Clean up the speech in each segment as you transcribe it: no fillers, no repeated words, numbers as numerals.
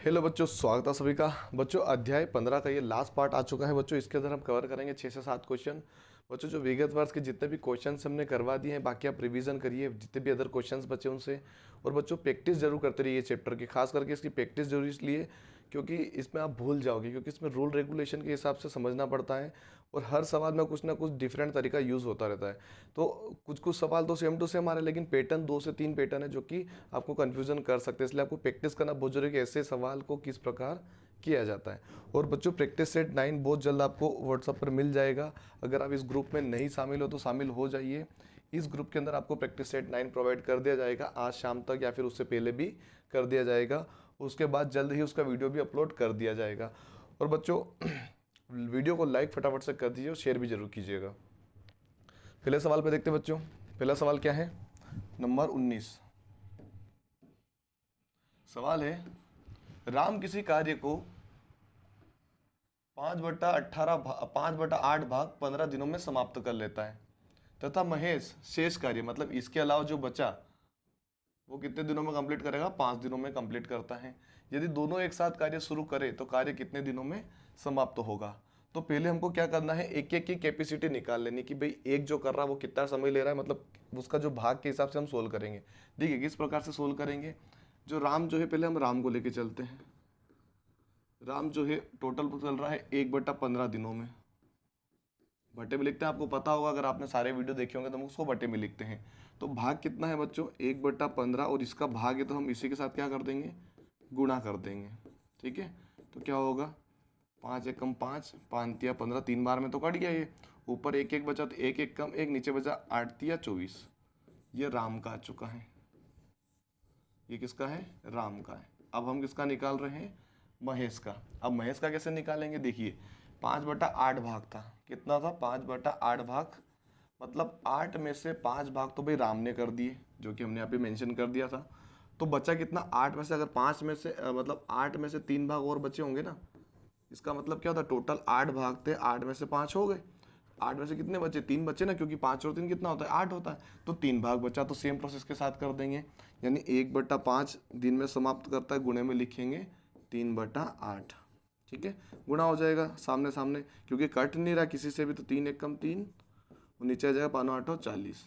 Hello बच्चों, स्वागत है सभी का। बच्चों अध्याय 15 का ये लास्ट पार्ट आ चुका है। बच्चों इसके अंदर हम कवर करेंगे 6 से 7 क्वेश्चन। बच्चों जो विगत वर्ष के जितने भी क्वेश्चंस हमने करवा दिए हैं, बाकी आप रिवीजन करिए जितने भी अदर क्वेश्चंस बचे उनसे। और बच्चों प्रैक्टिस जरूर करते रहिए चैप्टर की, खास करके इसकी प्रैक्टिस जरूरी इसलिए क्योंकि इसमें आप भूल जाओगे, क्योंकि इसमें रूल रेगुलेशन के हिसाब से समझना पड़ता है और हर सवाल में कुछ ना कुछ डिफरेंट तरीका यूज़ होता रहता है। तो कुछ कुछ सवाल तो सेम टू सेम आ रहे हैं, लेकिन पैटर्न 2 से 3 पैटर्न है जो कि आपको कन्फ्यूजन कर सकते हैं। इसलिए आपको प्रैक्टिस करना बहुत जरूरी है कि ऐसे सवाल को किस प्रकार किया जाता है। और बच्चों प्रैक्टिस सेट 9 बहुत जल्द आपको व्हाट्सएप पर मिल जाएगा। अगर आप इस ग्रुप में नहीं शामिल हो तो शामिल हो जाइए। इस ग्रुप के अंदर आपको प्रैक्टिस सेट 9 प्रोवाइड कर दिया जाएगा आज शाम तक, या फिर उससे पहले भी कर दिया जाएगा। उसके बाद जल्द ही उसका वीडियो भी अपलोड कर दिया जाएगा। और बच्चों वीडियो को लाइक फटाफट से कर दीजिए और शेयर भी जरूर कीजिएगा। पहले सवाल पे देखते हैं बच्चों। पहला सवाल क्या है? नंबर 19 सवाल है, राम किसी कार्य को 5/8 भाग 15 दिनों में समाप्त कर लेता है तथा महेश शेष कार्य, मतलब इसके अलावा जो बचा वो कितने दिनों में कंप्लीट करेगा? 5 दिनों में कंप्लीट करता है। यदि दोनों एक साथ कार्य शुरू करे तो कार्य कितने दिनों में समाप्त होगा? तो पहले हमको क्या करना है, एक एक की कैपेसिटी निकाल लेनी कि भाई एक जो कर रहा है वो कितना समय ले रहा है, मतलब उसका जो भाग के हिसाब से हम सोल्व करेंगे। देखिए किस प्रकार से सोल्व करेंगे। जो राम जो है, पहले हम राम को लेके चलते हैं। राम जो है टोटल चल रहा है 1/15 दिनों में। बटे में लिखते हैं, आपको पता होगा अगर आपने सारे वीडियो देखे होंगे तो हम उसको बटे में लिखते हैं। तो भाग कितना है बच्चों? 1/15, और इसका भाग है तो हम इसी के साथ क्या कर देंगे? गुणा कर देंगे। ठीक है, तो क्या होगा? 5 एकम 5, 5 तिया 15, 3 बार में तो कट गया ये। ऊपर एक एक बचा तो एक एक कम एक, नीचे बचा 8 तिया 24। ये राम का आ चुका है। ये किसका है? राम का है। अब हम किसका निकाल रहे हैं? महेश का। अब महेश का कैसे निकालेंगे? देखिए 5/8 भाग था। कितना था? 5/8 भाग, मतलब 8 में से 5 भाग तो भाई राम ने कर दिए, जो कि हमने यहाँ पे मेंशन कर दिया था। तो बचा कितना? 8 में से अगर 5 में से मतलब 8 में से 3 भाग और बचे होंगे ना, इसका मतलब क्या होता? टोटल 8 भाग थे, 8 में से 5 हो गए। 8 में से कितने बचे? 3 बचे ना, क्योंकि 5 और 3 कितना होता है? 8 होता है। तो 3 भाग बचा, तो सेम प्रोसेस के साथ कर देंगे। यानी 1/5 दिन में समाप्त करता है, गुणे में लिखेंगे 3/8। ठीक है, गुणा हो जाएगा सामने सामने, क्योंकि कट नहीं रहा किसी से भी। तो 3 एक कम 3, और नीचे आ जाएगा 5 8 40।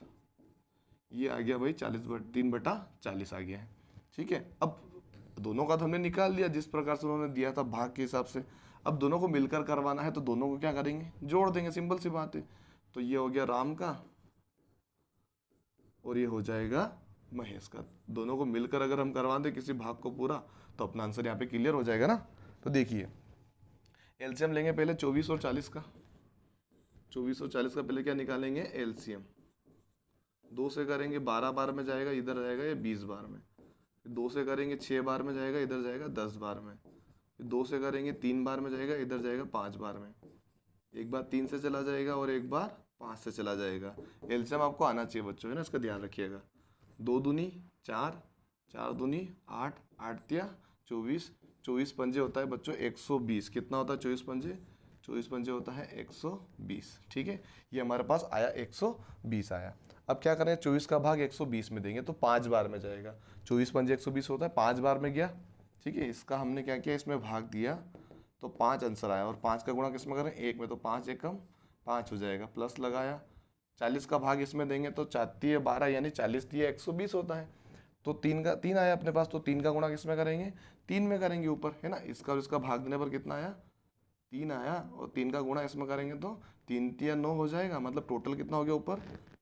ये आ गया भाई 3/40 आ गया है। ठीक है, अब दोनों का तो हमने निकाल लिया जिस प्रकार से उन्होंने दिया था भाग के हिसाब से। अब दोनों को मिलकर करवाना है तो दोनों को क्या करेंगे? जोड़ देंगे, सिंपल सी बात है। तो ये हो गया राम का और ये हो जाएगा महेश का। दोनों को मिलकर अगर हम करवा दें किसी भाग को पूरा, तो अपना आंसर यहाँ पे क्लियर हो जाएगा ना। तो देखिए एलसीएम लेंगे पहले 24 और 40 का। 24 और 40 का पहले क्या निकालेंगे? एलसीएम। 2 से करेंगे 12 बार में जाएगा, इधर जाएगा ये 20 बार में। 2 से करेंगे 6 बार में जाएगा, इधर जाएगा 10 बार में। 2 से करेंगे 3 बार में जाएगा, इधर जाएगा 5 बार में। एक बार 3 से चला जाएगा और एक बार 5 से चला जाएगा। एलसीएम आपको आना चाहिए बच्चों, है ना, इसका ध्यान रखिएगा। 2 दूनी 4, 4 दूनी 8, 8 तिया 24, 24 पंजे होता है बच्चों 120। कितना होता है 24 पंजे? 24 पंजे होता है 120। ठीक है, ये हमारे पास आया 120 आया। अब क्या करें? 24 का भाग 120 में देंगे तो 5 बार में जाएगा। 24 पंजे 120 होता है, 5 बार में गया। ठीक है, इसका हमने क्या किया? इसमें भाग दिया तो 5 आंसर आया। और 5 का गुणा किस में करें? 1 में, तो 5 एकम 5 हो जाएगा। प्लस लगाया, 40 का भाग इसमें देंगे तो 4 12, यानी 40 120 होता है। तो 3 का 3 आया अपने पास, तो 3 का गुणा किस में करेंगे? 3 में करेंगे ऊपर, है ना। इसका और इसका भाग देने पर कितना आया? 3 आया। और 3 का गुणा इसमें करेंगे तो 3 तिया 9 हो जाएगा। मतलब टोटल कितना हो गया ऊपर?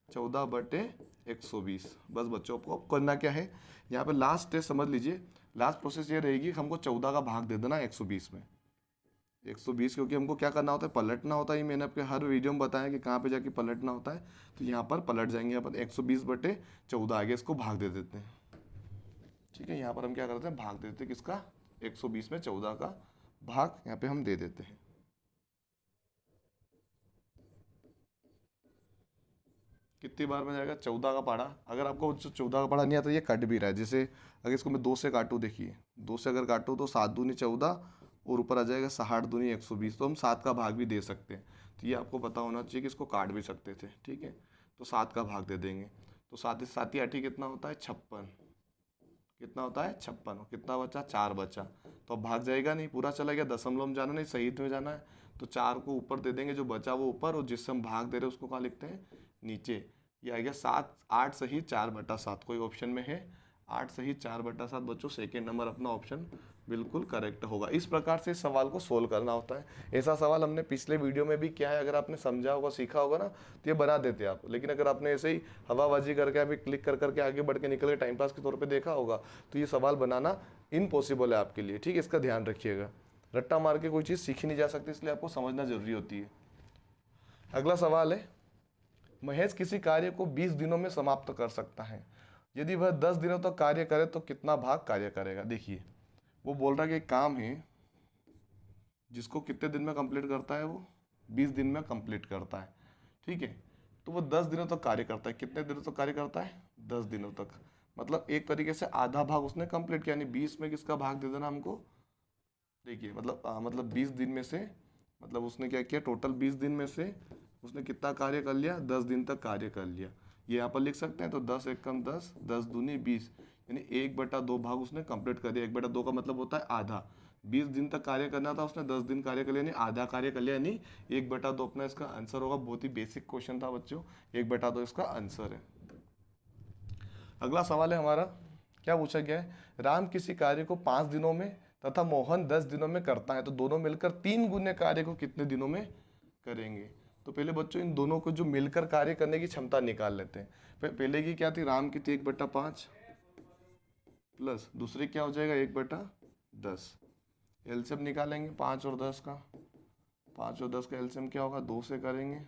14/120। बस बच्चों को करना क्या है, यहाँ पे लास्ट स्टेज समझ लीजिए। लास्ट प्रोसेस ये रहेगी कि हमको 14 का भाग दे देना 120 में। 120, क्योंकि हमको क्या करना होता है? पलटना होता है। ये मैंने आपके हर वीडियो में बताया कि कहाँ पे जाके पलटना होता है। तो यहाँ पर पलट जाएंगे अपन। 120/14 आगे इसको भाग दे देते हैं। ठीक है, यहाँ पर हम क्या करते हैं? भाग देते हैं किसका? 120 में 14 का भाग यहाँ पे हम दे देते हैं। कितनी बार में जाएगा? 14 का पढ़ा। अगर आपको 14 का पढ़ा नहीं आता, ये कट भी रहा है। जैसे अगर इसको मैं 2 से काटूँ, देखिए 2 से अगर काटूँ तो 7 दूनी 14 और ऊपर आ जाएगा 60 दूनी 120। तो हम 7 का भाग भी दे सकते हैं। तो ये आपको पता होना चाहिए कि इसको काट भी सकते थे। ठीक है, तो 7 का भाग दे देंगे। तो 7 से 7 ही 8 कितना होता है? 56। कितना होता है 56, कितना बचा 4 बचा, तो अब भाग जाएगा नहीं, पूरा चला गया, दशमलव में जाना नहीं सही में जाना है, तो 4 को ऊपर दे देंगे, जो बचा वो ऊपर, और जिससे हम भाग दे रहे हैं उसको कहाँ लिखते हैं नीचे। ये आ गया 7, 8 सही 4/7, कोई ऑप्शन में है 8 सही 4/7 बच्चों, सेकेंड नंबर अपना ऑप्शन बिल्कुल करेक्ट होगा। इस प्रकार से इस सवाल को सोल्व करना होता है। ऐसा सवाल हमने पिछले वीडियो में भी किया है, अगर आपने समझा होगा सीखा होगा ना तो ये बना देते आप, लेकिन अगर आपने ऐसे ही हवाबाजी करके अभी क्लिक कर करके आगे बढ़ के निकल के टाइम पास के तौर पे देखा होगा तो ये सवाल बनाना इम्पॉसिबल है आपके लिए। ठीक है, इसका ध्यान रखिएगा, रट्टा मार के कोई चीज़ सीखी नहीं जा सकती, इसलिए आपको समझना जरूरी होती है। अगला सवाल है, महेश किसी कार्य को 20 दिनों में समाप्त कर सकता है, यदि वह 10 दिनों तक कार्य करे तो कितना भाग कार्य करेगा। देखिए वो बोल रहा है कि एक काम है जिसको कितने दिन में कंप्लीट करता है, वो 20 दिन में कंप्लीट करता है। ठीक है, तो वो 10 दिनों तक कार्य करता है, कितने दिनों तक कार्य करता है 10 दिनों तक, मतलब एक तरीके से आधा भाग उसने कंप्लीट किया, यानी 20 में किसका भाग दे देना हमको। देखिए मतलब 20 दिन में से, मतलब उसने क्या किया, टोटल 20 दिन में से उसने कितना कार्य कर लिया, 10 दिन तक कार्य कर लिया। ये यहाँ पर लिख सकते हैं, तो 10 एकम 10, 10 दूनी 20, यानी 1/2 भाग उसने कंप्लीट कर दिया। 1/2 का मतलब होता है आधा, 20 दिन तक कार्य करना था उसने, 10 दिन कार्य कर लिया, यानी आधा कार्य कर लिया, यानी 1/2 अपना इसका आंसर होगा। बहुत ही बेसिक क्वेश्चन था बच्चों, 1/2 इसका आंसर है। अगला सवाल है हमारा, क्या पूछा गया है, राम किसी कार्य को 5 दिनों में तथा मोहन 10 दिनों में करता है, तो दोनों मिलकर 3 गुने कार्य को कितने दिनों में करेंगे। तो पहले बच्चों इन दोनों को जो मिलकर कार्य करने की क्षमता निकाल लेते हैं। पहले की क्या थी, राम की थी 1/5 प्लस दूसरी क्या हो जाएगा 1/10, एलसीएम निकालेंगे 5 और 10 का, 5 और 10 का एलसीएम क्या होगा, 2 से करेंगे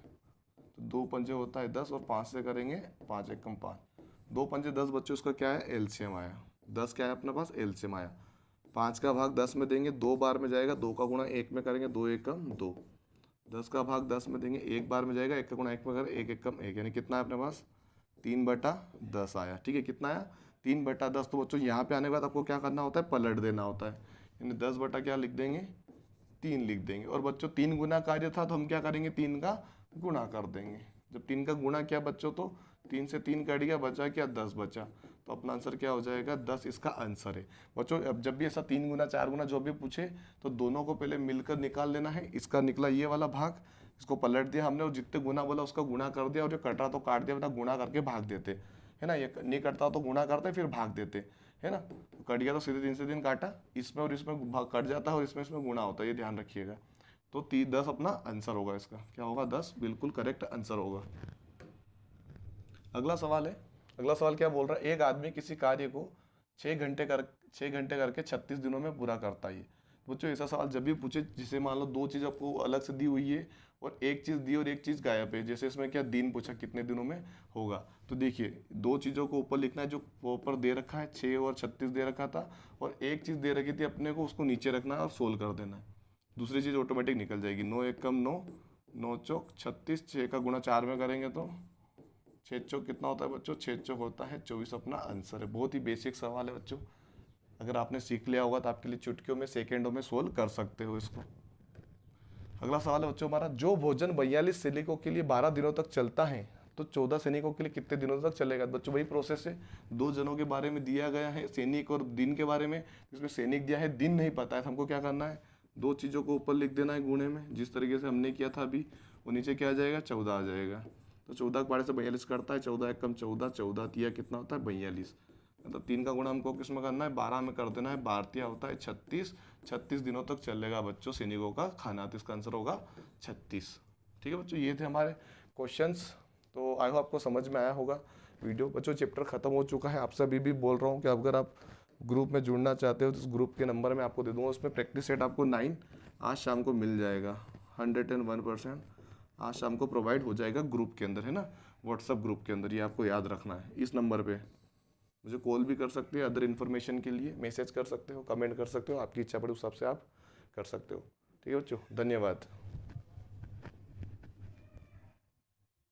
तो 2 पंजे होता है 10, और 5 से करेंगे 5 एकम 5, 2 पंजे 10 बच्चों, उसका क्या है एलसीएम आया, 10 क्या है अपने पास एलसीएम आया। 5 का भाग 10 में देंगे, 2 बार में जाएगा, 2 का गुणा 1 में करेंगे, 2 एकम 2, 10 का भाग 10 में देंगे, 1 बार में जाएगा, 1 का गुणा 1 में करें, 1 एकम 1, यानी कितना है अपने पास 3/10 आया। ठीक है, कितना आया 3/10। तो बच्चों यहाँ पे आने के बाद आपको क्या करना होता है, पलट देना होता है, यानी 10 बटा क्या लिख देंगे 3 लिख देंगे। और बच्चों 3 गुना कार्य था तो हम क्या करेंगे 3 का गुणा कर देंगे। जब 3 का गुणा किया बच्चों तो 3 से 3 कट गया, बचा क्या 10 बचा, तो अपना आंसर क्या हो जाएगा 10 इसका आंसर है। बच्चों अब जब भी ऐसा 3 गुना 4 गुना जो भी पूछे तो दोनों को पहले मिलकर निकाल लेना है। इसका निकला ये वाला भाग, इसको पलट दिया हमने और जितने गुना बोला उसका गुणा कर दिया, और जो कटा तो काट दिया, वरना गुणा करके भाग देते है ना, ये नहीं कटता तो गुणा करते फिर भाग देते है ना, कट गया तो सीधे 3 से 3 काटा, इसमें और इसमें कट जाता है और इसमें इसमें गुणा होता है, ये ध्यान रखिएगा। तो 10 अपना आंसर होगा, इसका क्या होगा 10 बिल्कुल करेक्ट आंसर होगा। अगला सवाल है, अगला सवाल क्या बोल रहा है, एक आदमी किसी कार्य को 6 घंटे करके 36 दिनों में पूरा करता है। बच्चों ऐसा सवाल जब भी पूछे जिसे मान लो 2 चीज़ आपको अलग से दी हुई है और एक चीज़ दी और एक चीज़ गायब है, जैसे इसमें क्या दिन पूछा कितने दिनों में होगा, तो देखिए 2 चीज़ों को ऊपर लिखना है, जो ऊपर दे रखा है 6 और 36 दे रखा था, और एक चीज़ दे रखी थी अपने को, उसको नीचे रखना है और सोल्व कर देना है, दूसरी चीज़ ऑटोमेटिक निकल जाएगी। 9 एकम 9, 9 चौक 36, 6 का गुणा 4 में करेंगे तो 6 चौक कितना होता है बच्चों, 6 चौक होता है 24, अपना आंसर है। बहुत ही बेसिक सवाल है बच्चों, अगर आपने सीख लिया होगा तो आपके लिए चुटकियों में सेकेंडों में सोल्व कर सकते हो इसको। अगला सवाल है बच्चों हमारा, जो भोजन 42 सैनिकों के लिए 12 दिनों तक चलता है तो 14 सैनिकों के लिए कितने दिनों तक चलेगा। बच्चों वही प्रोसेस है, 2 जनों के बारे में दिया गया है सैनिक और दिन के बारे में, इसमें सैनिक दिया है दिन नहीं पता है, तो हमको क्या करना है 2 चीज़ों को ऊपर लिख देना है गुणे में, जिस तरीके से हमने किया था अभी, वो नीचे क्या आ जाएगा 14 आ जाएगा। तो 14 के 12 से 42 करता है, 14 एकम 14, 14 तिया कितना होता है 42, मतलब 3 का गुणा हमको किस में करना है 12 में कर देना है, 12 तिया होता है 36, 36 दिनों तक चलेगा बच्चों सैनिकों का खाना, तो इसका आंसर होगा 36। ठीक है बच्चों, ये थे हमारे क्वेश्चंस, तो आई होप आपको समझ में आया होगा वीडियो। बच्चों चैप्टर खत्म हो चुका है, आपसे अभी भी बोल रहा हूँ कि अगर आप ग्रुप में जुड़ना चाहते हो तो इस ग्रुप के नंबर मैं आपको दे दूँगा, उसमें प्रैक्टिस सेट आपको 9 आज शाम को मिल जाएगा, 101% आज शाम को प्रोवाइड हो जाएगा ग्रुप के अंदर, है ना, व्हाट्सअप ग्रुप के अंदर। ये आपको याद रखना है, इस नंबर पे मुझे कॉल भी कर सकते हो, अदर इन्फॉर्मेशन के लिए मैसेज कर सकते हो, कमेंट कर सकते हो, आपकी इच्छा पड़े उस हिसाब से आप कर सकते हो। ठीक है बच्चों, धन्यवाद।